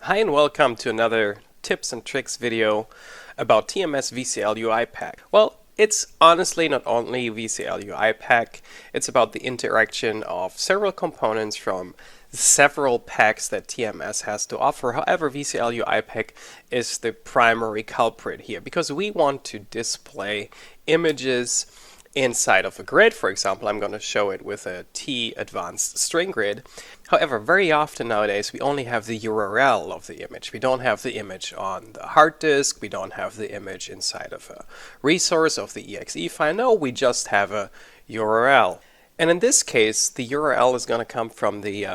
Hi and welcome to another tips and tricks video about TMS VCL UI Pack. Well, it's honestly not only VCL UI Pack, it's about the interaction of several components from several packs that TMS has to offer. However, VCL UI Pack is the primary culprit here because we want to display images inside of a grid. For example, I'm going to show it with a TAdvanced string grid. However, very often nowadays we only have the URL of the image. We don't have the image on the hard disk. We don't have the image inside of a resource of the exe file. No, we just have a URL. And in this case, the URL is going to come from the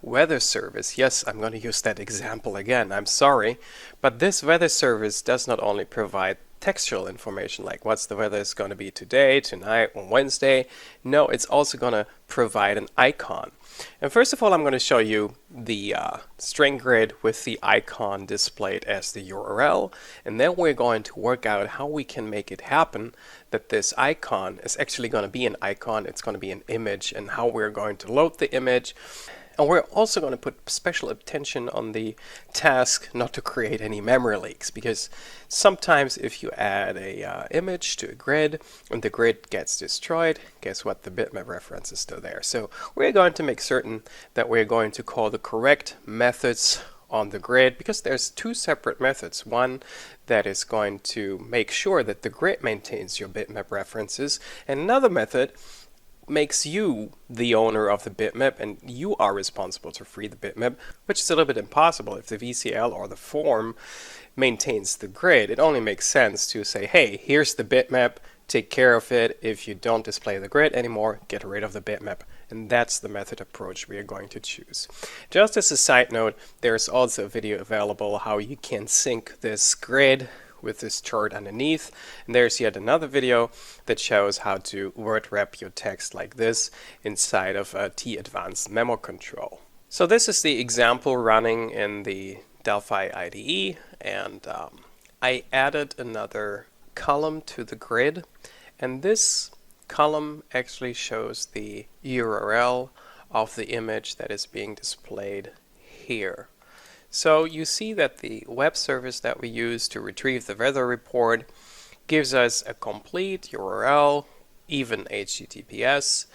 weather service. Yes, I'm going to use that example again. I'm sorry. But this weather service does not only provide textual information like what's the weather is going to be today, tonight, on Wednesday. No, it's also going to provide an icon. And first of all, I'm going to show you the string grid with the icon displayed as the URL. And then we're going to work out how we can make it happen that this icon is actually going to be an icon. It's going to be an image, and how we're going to load the image. And we're also going to put special attention on the task not to create any memory leaks, because sometimes if you add a image to a grid and the grid gets destroyed, guess what? The bitmap reference is still there. So we're going to make certain that we're going to call the correct methods on the grid, because there's two separate methods. One that is going to make sure that the grid maintains your bitmap references, and another method makes you the owner of the bitmap and you are responsible to free the bitmap, which is a little bit impossible if the VCL or the form maintains the grid. It only makes sense to say, hey, here's the bitmap, take care of it. If you don't display the grid anymore, get rid of the bitmap. And that's the method approach we are going to choose. Just as a side note, there's also a video available how you can sync this grid with this chart underneath, and there's yet another video that shows how to word wrap your text like this inside of a TAdvanced memo control. So this is the example running in the Delphi IDE, and I added another column to the grid, and this column actually shows the URL of the image that is being displayed here. So you see that the web service that we use to retrieve the weather report gives us a complete URL, even HTTPS,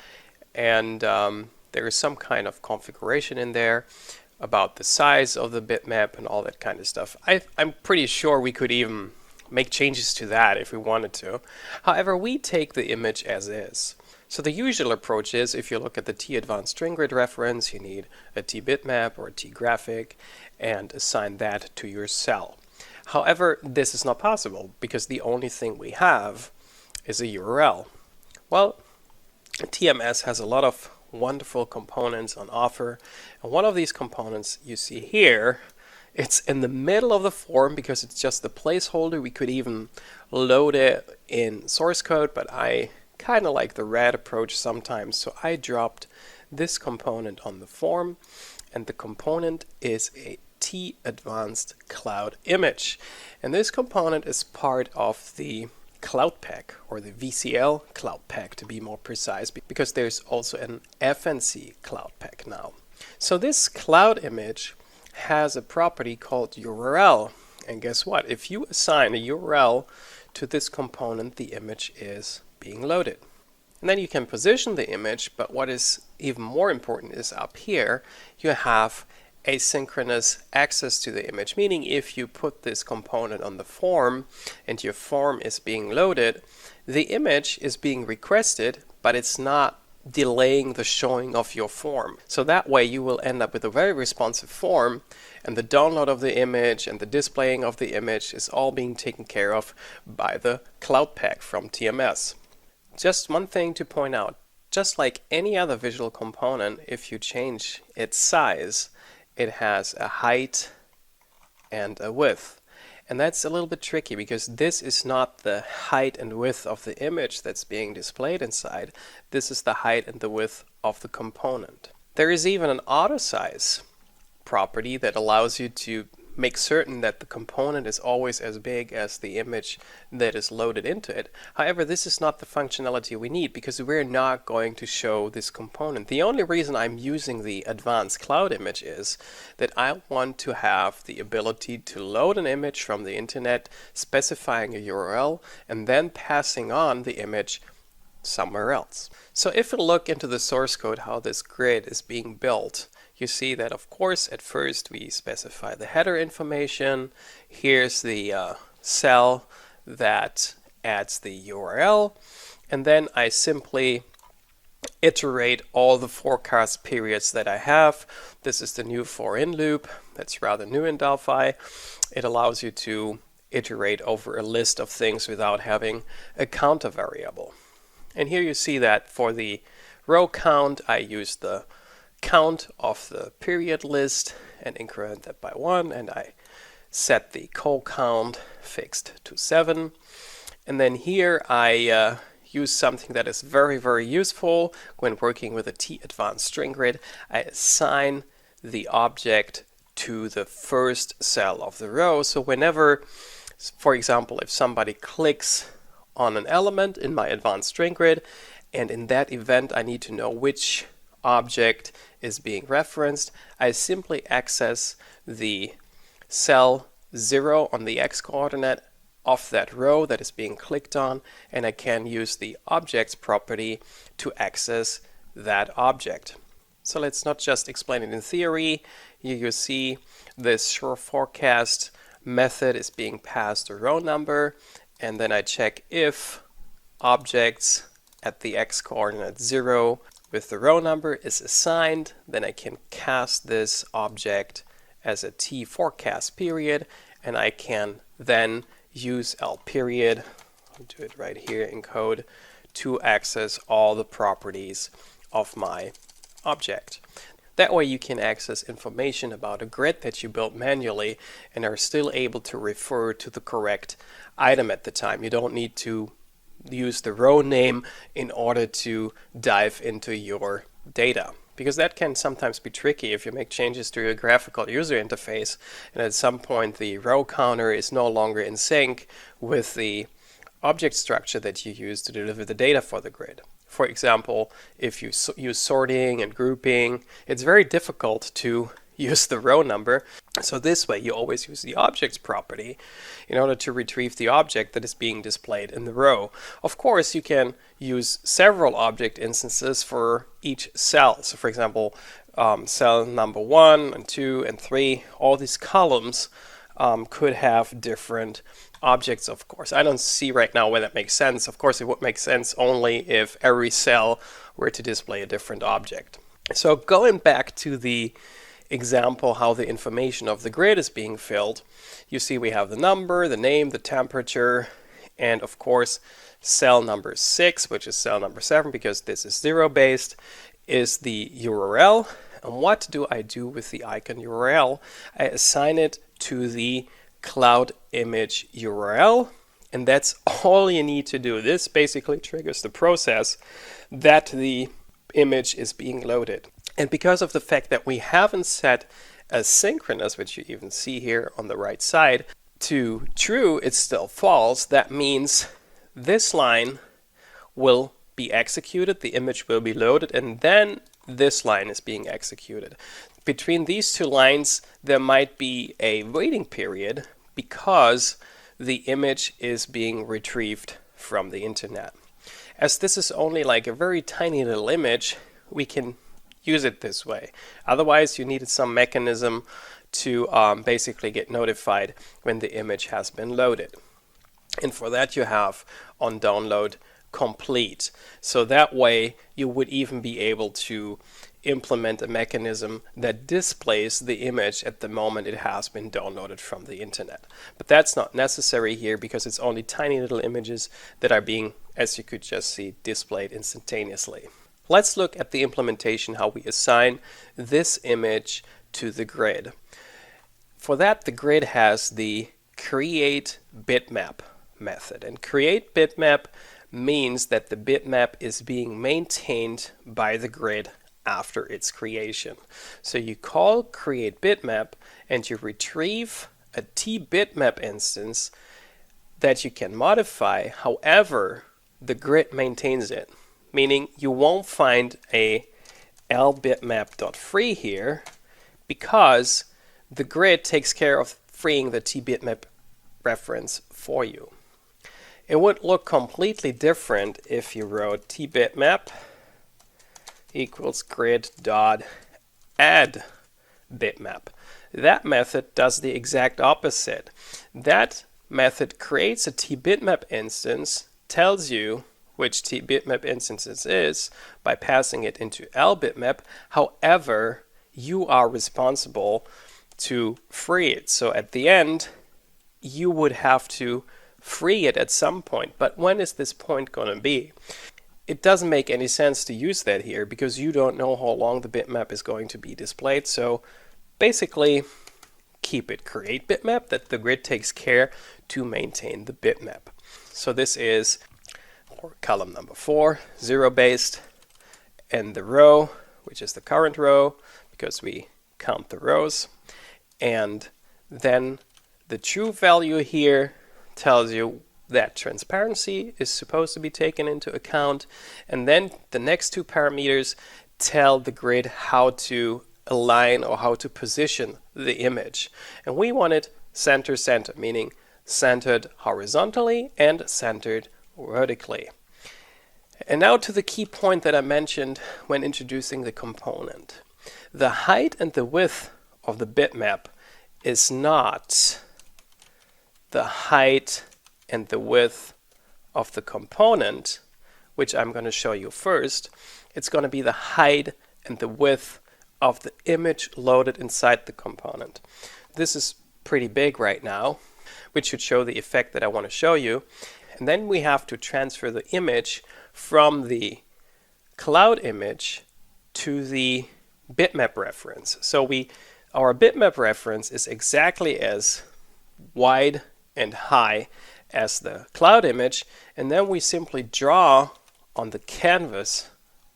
and there is some kind of configuration in there about the size of the bitmap and all that kind of stuff. I'm pretty sure we could even make changes to that if we wanted to. However, we take the image as is. So the usual approach is, if you look at the TAdvanced string grid reference, you need a TBitmap or a TGraphic and assign that to your cell. However, this is not possible because the only thing we have is a URL. Well, TMS has a lot of wonderful components on offer, and one of these components you see here, it's in the middle of the form because it's just a placeholder. We could even load it in source code, but I kind of like the red approach sometimes, so I dropped this component on the form, and the component is a TAdvanced Cloud Image, and this component is part of the Cloud Pack, or the VCL Cloud Pack to be more precise, because there's also an FNC Cloud Pack now. So this cloud image has a property called URL, and guess what? If you assign a URL to this component, the image is being loaded. And then you can position the image, but what is even more important is up here you have asynchronous access to the image, meaning if you put this component on the form and your form is being loaded, the image is being requested, but it's not delaying the showing of your form. So that way you will end up with a very responsive form, and the download of the image and the displaying of the image is all being taken care of by the Cloud Pack from TMS. Just one thing to point out, just like any other visual component, if you change its size, it has a height and a width. And that's a little bit tricky because this is not the height and width of the image that's being displayed inside. This is the height and the width of the component. There is even an auto size property that allows you to make certain that the component is always as big as the image that is loaded into it. However, this is not the functionality we need because we're not going to show this component. The only reason I'm using the Advanced Cloud Image is that I want to have the ability to load an image from the internet, specifying a URL, and then passing on the image somewhere else. So if we look into the source code how this grid is being built, you see that of course at first we specify the header information. Here's the cell that adds the URL, and then I simply iterate all the forecast periods that I have. This is the new for in loop. That's rather new in Delphi. It allows you to iterate over a list of things without having a counter variable. And here you see that for the row count, I use the count of the period list and increment that by 1, and I set the count fixed to 7. And then here I use something that is very, very useful when working with a T-Advanced string grid. I assign the object to the first cell of the row. So whenever, for example, if somebody clicks on an element in my advanced string grid, and in that event I need to know which object is being referenced, I simply access the cell 0 on the x coordinate of that row that is being clicked on, and I can use the objects property to access that object. So let's not just explain it in theory. Here you see this sure forecast method is being passed a row number, and then I check if objects at the x coordinate 0 with the row number is assigned, then I can cast this object as a T forecast period, and I can then use L period, I'll do it right here in code, to access all the properties of my object. That way you can access information about a grid that you built manually and are still able to refer to the correct item at the time. You don't need to use the row name in order to dive into your data, because that can sometimes be tricky if you make changes to your graphical user interface and at some point the row counter is no longer in sync with the object structure that you use to deliver the data for the grid. For example, if you use sorting and grouping, it's very difficult to use the row number. So this way you always use the objects property in order to retrieve the object that is being displayed in the row. Of course, you can use several object instances for each cell. So for example, cell number 1 and 2 and 3, all these columns could have different objects, of course. I don't see right now where that makes sense. Of course, it would make sense only if every cell were to display a different object. So going back to the example how the information of the grid is being filled, you see we have the number, the name, the temperature, and of course cell number 6, which is cell number 7 because this is 0 based, is the URL. And what do I do with the icon URL? I assign it to the Cloud Image URL, and that's all you need to do. This basically triggers the process that the image is being loaded. And because of the fact that we haven't set asynchronous, which you even see here on the right side, to true, it's still false. That means this line will be executed, the image will be loaded, and then this line is being executed. Between these two lines, there might be a waiting period because the image is being retrieved from the internet. As this is only like a very tiny little image, we can use it this way. Otherwise, you needed some mechanism to basically get notified when the image has been loaded. And for that, you have on download complete. So that way, you would even be able to implement a mechanism that displays the image at the moment it has been downloaded from the internet. But that's not necessary here because it's only tiny little images that are being, as you could just see, displayed instantaneously. Let's look at the implementation, how we assign this image to the grid. For that, the grid has the create bitmap method. And create bitmap means that the bitmap is being maintained by the grid after its creation. So you call create bitmap and you retrieve a TBitmap instance that you can modify however the grid maintains it. Meaning you won't find a lbitmap.free here because the grid takes care of freeing the TBitmap reference for you. It would look completely different if you wrote tbitmap equals grid dot add bitmap. That method does the exact opposite. That method creates a tbitmap instance, tells you which tbitmap instance it is by passing it into lbitmap. However, you are responsible to free it. So at the end, you would have to free it at some point. But when is this point going to be? It doesn't make any sense to use that here because you don't know how long the bitmap is going to be displayed. So basically, keep it create bitmap that the grid takes care to maintain the bitmap. So this is column number 4, 0 based, and the row, which is the current row because we count the rows. And then the true value here tells you that transparency is supposed to be taken into account. And then the next 2 parameters tell the grid how to align or how to position the image. And we want it center, meaning centered horizontally and centered vertically. And now to the key point that I mentioned when introducing the component. The height and the width of the bitmap is not the height and the width of the component, which I'm going to show you first. It's going to be the height and the width of the image loaded inside the component. This is pretty big right now, which should show the effect that I want to show you. And then we have to transfer the image from the cloud image to the bitmap reference. So our bitmap reference is exactly as wide and high as the cloud image, and then we simply draw on the canvas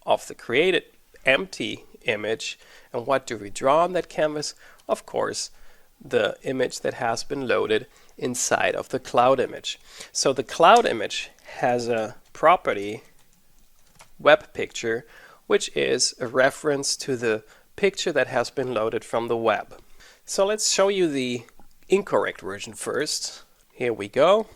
of the created empty image. And what do we draw on that canvas? Of course, the image that has been loaded inside of the cloud image. So the cloud image has a property web picture, which is a reference to the picture that has been loaded from the web. So let's show you the incorrect version first. Here we go.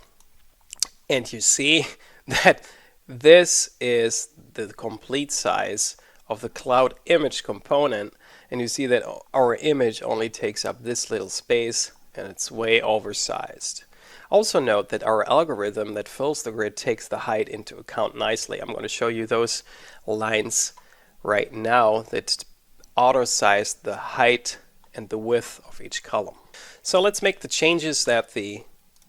And you see that this is the complete size of the cloud image component. And you see that our image only takes up this little space and it's way oversized. Also note that our algorithm that fills the grid takes the height into account nicely. I'm going to show you those lines right now that auto-size the height and the width of each column. So let's make the changes that the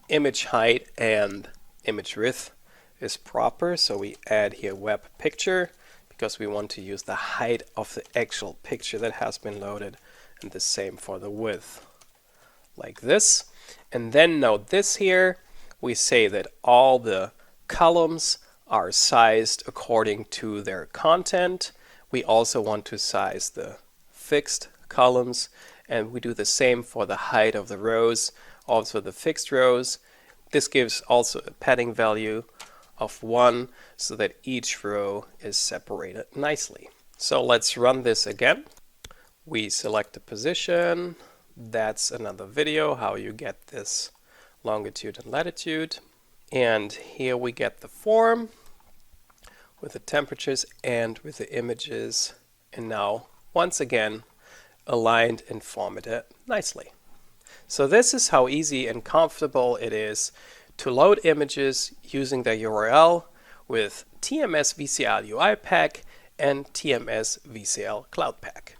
image height and image width is proper. So we add here web picture because we want to use the height of the actual picture that has been loaded, and the same for the width, like this. And then note this here, we say that all the columns are sized according to their content. We also want to size the fixed columns, and we do the same for the height of the rows, also the fixed rows. This gives also a padding value of 1 so that each row is separated nicely. So let's run this again. We select a position. That's another video how you get this longitude and latitude. And here we get the form with the temperatures and with the images, and now once again aligned and formatted nicely. So this is how easy and comfortable it is to load images using the URL with TMS VCL UI Pack and TMS VCL Cloud Pack.